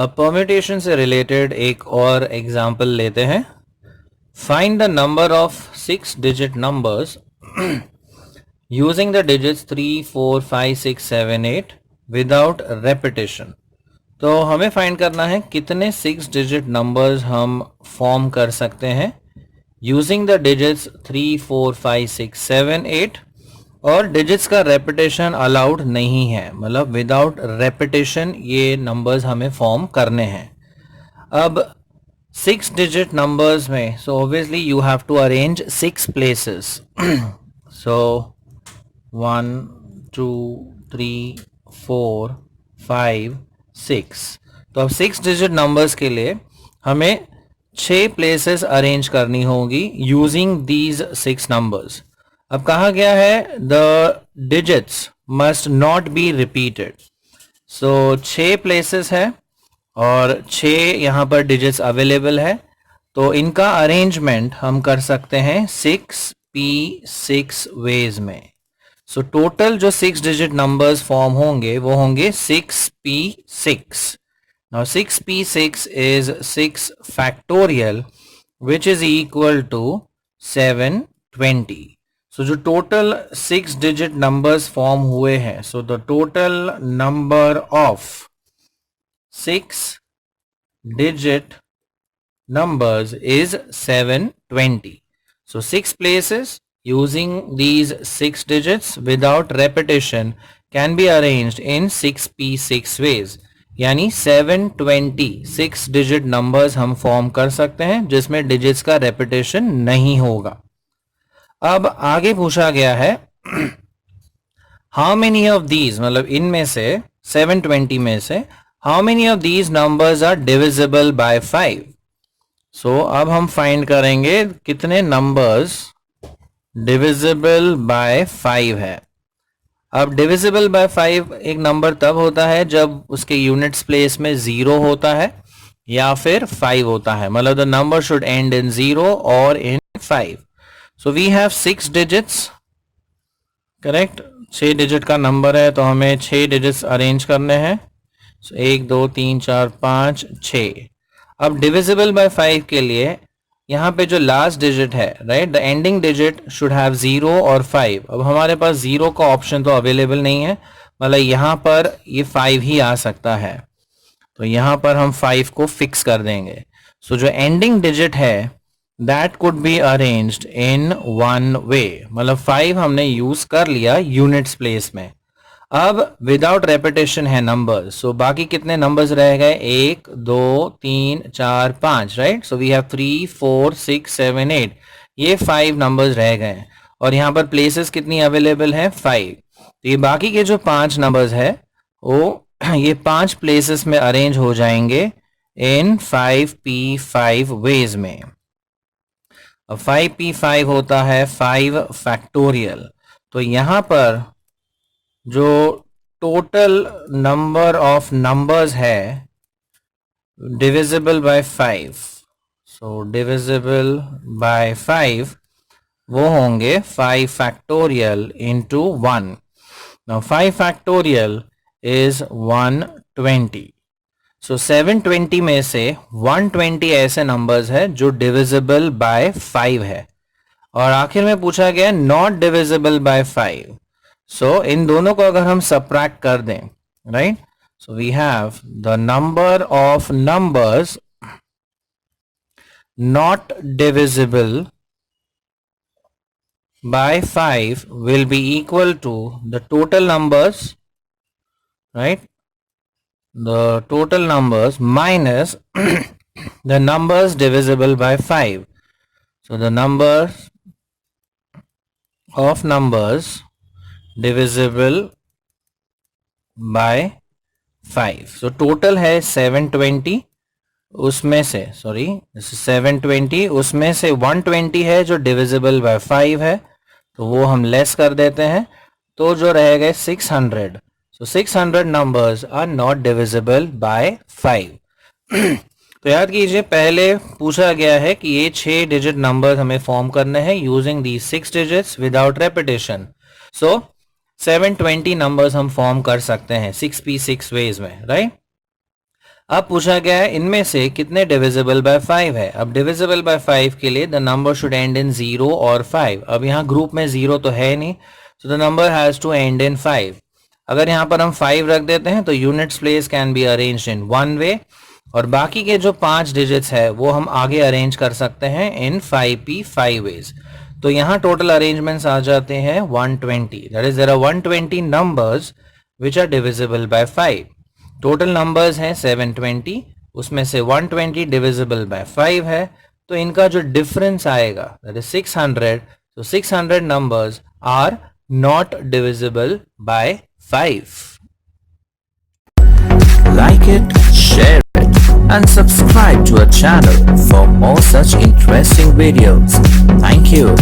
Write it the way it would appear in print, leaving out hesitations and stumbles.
अब परम्यूटेशन से रिलेटेड एक और एग्जांपल लेते हैं. Find the number of 6 digit numbers using the digits 3, 4, 5, 6, 7, 8 without repetition. तो हमें फाइंड करना है कितने 6 डिजिट नंबर्स हम फॉर्म कर सकते हैं यूजिंग द डिजिट्स 3, 4, 5, 6, 7, 8 और डिजिट्स का रेपिटेशन अलाउड नहीं है, मतलब विदाउट रेपिटेशन ये नंबर्स हमें फॉर्म करने हैं. अब 6 डिजिट नंबर्स में so obviously you have to arrange 6 places. So 1, 2, 3, 4, 5, 6. तो अब 6 डिजिट नंबर्स के लिए हमें 6 प्लेसेस अरेंज करनी होगी यूजिंग दीज 6 नंबर्स. अब कहा गया है the digits must not be repeated. So 6 places है और 6 यहाँ पर डिजिट्स अवेलेबल है, तो इनका अरेंजमेंट हम कर सकते हैं 6p6 वेज में. सो टोटल जो 6 डिजिट नंबर्स फॉर्म होंगे वो होंगे 6p6. Now 6p6 is 6 factorial which is equal to 720. So जो टोटल 6 डिजिट नंबर्स फॉर्म हुए हैं, so the total number of 6 digit numbers is 720. So 6 places using these 6 digits without repetition can be arranged in 6p6 ways. यानी 720 6 digit numbers हम form कर सकते हैं जिसमें digits का repetition नहीं होगा. अब आगे पूछा गया है how many of these, मतलब इनमें से 720 में से how many of these numbers are divisible by 5. So अब हम फाइंड करेंगे कितने numbers divisible by 5 है. अब divisible by 5 एक नंबर तब होता है जब उसके यूनिट्स प्लेस में 0 होता है या फिर 5 होता है, मतलब the number should end in 0 or in 5. So we have 6 digits, correct. 6 digit का नंबर है तो हमें 6 डिजिट्स अरेंज करने हैं. 1, 2, 3, 4, 5, 6. अब डिविजिबल बाय 5 के लिए यहाँ पे जो लास्ट डिजिट है, right, the ending digit should have 0 और 5. अब हमारे पास 0 का ऑप्शन तो अवेलेबल नहीं है, मतलब यहाँ पर ये 5 ही आ सकता है, तो यहाँ पर हम 5 को फिक्स कर देंगे. सो जो एंडिंग डिजिट है that could be arranged in one way, मतलब 5 हमने यूज कर लिया यूनिट्स प्लेस में. अब विदाउट रेपिटेशन है नंबर, सो बाकी कितने नंबर्स रह गए, 1, 2, 3, 4, 5, राइट. So we have 3, 4, 6, 7, 8. ये 5 नंबर्स रह गए और यहाँ पर प्लेसेस कितनी अवेलेबल है, 5. तो ये बाकी के जो 5 नंबर्स है वो ये 5 प्लेसेस में अरेंज हो जाएंगे इन 5p5 वेज में. अब 5p5 होता है 5 फैक्टोरियल. तो यहाँ पर जो टोटल नंबर ऑफ नंबर्स है divisible by 5, so divisible by 5 वो होंगे 5 factorial into 1. Now 5 factorial is 120. सो 720 में से 120 ऐसे नंबर्स है जो डिविजिबल बाय 5 है, और आखिर में पूछा गया नॉट डिविजिबल बाय 5. सो इन दोनों को अगर हम सबट्रैक्ट कर दें, right, so we have the number of numbers not divisible by 5 will be equal to the total numbers, right, the total numbers minus the numbers divisible by 5. So the numbers of numbers divisible by 5. So total है 720, उसमें से 720, उसमें से 120 है जो divisible by 5 है, तो वो हम लेस कर देते हैं, तो जो रह गए 600. So 600 numbers are not divisible by 5. तो याद कीजिए पहले पूछा गया है कि ये 6 डिजिट नंबर हमें फॉर्म करने हैं using the 6 digits without repetition. So 720 numbers हम फॉर्म कर सकते हैं 6p6 वेज में, राइट. अब पूछा गया है इनमें से कितने डिविजिबल बाय 5 है। अब डिविजिबल बाय 5 के लिए the number should and in 0 और 5। अब यहाँ ग्रुप में 0 तो है नहीं, so the number has to end in 5। अगर यहाँ पर हम 5 रख देते हैं तो units place can be arranged in one way, और बाकी के जो 5 डिजिट्स है वो हम आगे अरेंज कर सकते हैं इन 5p 5 वेज। तो यहाँ टोटल अरेंजमेंट्स आ जाते हैं 120। That is there are 120 numbers which are divisible by 5। Total numbers हैं 720, उसमें से 120 डिविजिबल बाय 5 है, तो इनका जो डिफरेंस आएगा दैट इज 600। तो 600 numbers are not divisible by 5। Like it, share it, and subscribe to our channel for more such interesting videos. Thank you.